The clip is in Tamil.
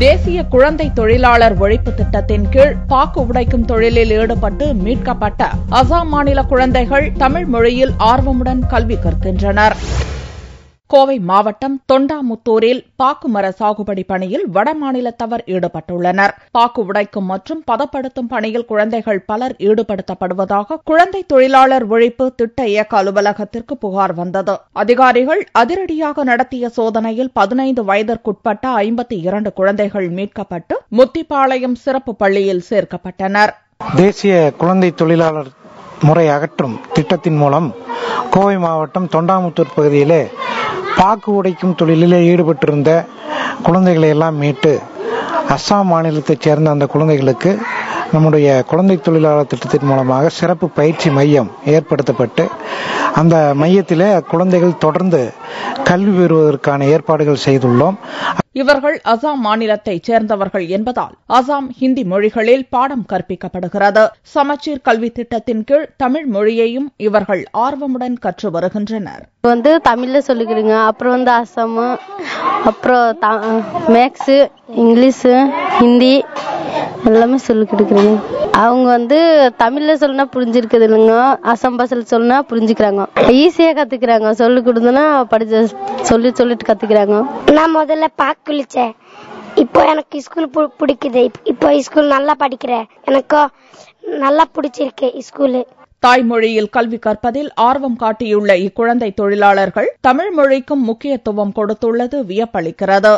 தேசிய குழந்தை தொழிலாளர் ஒழிப்பு திட்டத்தின் கீழ் பாக்கு உடைக்கும் தொழிலில் ஈடுபட்டு மீட்கப்பட்ட அசாம் மாநில குழந்தைகள் தமிழ் மொழியில் ஆர்வமுடன் கல்வி கற்கின்றனர். கோவை மாவட்டம் தொண்டாமுத்தூரில் பாக்கு மர சாகுபடி பணியில் வடமாநிலத்தவர் ஈடுபட்டுள்ளனர். பாக்கு உடைக்கும் மற்றும் பதப்படுத்தும் பணியில் குழந்தைகள் பலர் ஈடுபடுத்தப்படுவதாக குழந்தை தொழிலாளர் ஒழிப்பு திட்ட இயக்க அலுவலகத்திற்கு புகார் வந்தது. அதிகாரிகள் அதிரடியாக நடத்திய சோதனையில் 15 வயதிற்குட்பட்ட 52 குழந்தைகள் மீட்கப்பட்டு முத்திப்பாளையம் சிறப்பு பள்ளியில் சேர்க்கப்பட்டனர். தேசிய குழந்தை தொழிலாளர் முறை அகற்றும் திட்டத்தின் மூலம் கோவை மாவட்டம் தொண்டாமுத்தூர் பகுதியிலே பாக்கு உடைக்கும் தொழிலில் ஈடுபட்டிருந்த குழந்தைகளை எல்லாம் மீட்டு அஸ்ஸாம் மாநிலத்தைச் சேர்ந்த அந்த குழந்தைகளுக்கு நம்முடைய குழந்தை தொழிலாளர் திட்டத்தின் மூலமாக சிறப்பு பயிற்சி மையம் ஏற்படுத்தப்பட்டு அந்த மையத்திலே குழந்தைகள் தொடர்ந்து கல்வி பெறுவதற்கான ஏற்பாடுகள் செய்துள்ளோம். இவர்கள் அசாம் மாநிலத்தைச் சேர்ந்தவர்கள் என்பதால் அசாம் ஹிந்தி மொழிகளில் பாடம் கற்பிக்கப்படுகிறது. சமச்சீர் கல்வி திட்டத்தின் கீழ் தமிழ் மொழியையும் இவர்கள் ஆர்வமுடன் கற்று வருகின்றனர். தமிழ்ல சொல்லிக்கிறீங்க, அப்புறம் அசாம், அப்புறம் மேக்ஸ், இங்கிலீஷ், ஹிந்தி எல்லாமே சொல்லி கொடுக்குறீங்க. அவங்க தமிழ்ல சொன்னா புரிஞ்சிருக்குது இல்லைங்க, அசாம் பாஷையில சொன்னா புரிஞ்சுக்கிறாங்க. ஈஸியா கத்துக்கிறாங்க. சொல்லி கொடுத்தனா படிச்ச சொல்லிட்டு கத்துக்கிறாங்க. நான் முதல்ல பாக்கு குளிச்சேன். இப்போ எனக்கு ஸ்கூல் பிடிக்குது. இப்போ ஸ்கூல் நல்லா படிக்கிறேன். எனக்கு நல்லா பிடிச்சிருக்கு ஸ்கூலு. தாய்மொழியில் கல்வி கற்பதில் ஆர்வம் காட்டியுள்ள இக்குழந்தை தொழிலாளர்கள் தமிழ் மொழிக்கும் முக்கியத்துவம் கொடுத்துள்ளது வியப்பளிக்கிறது.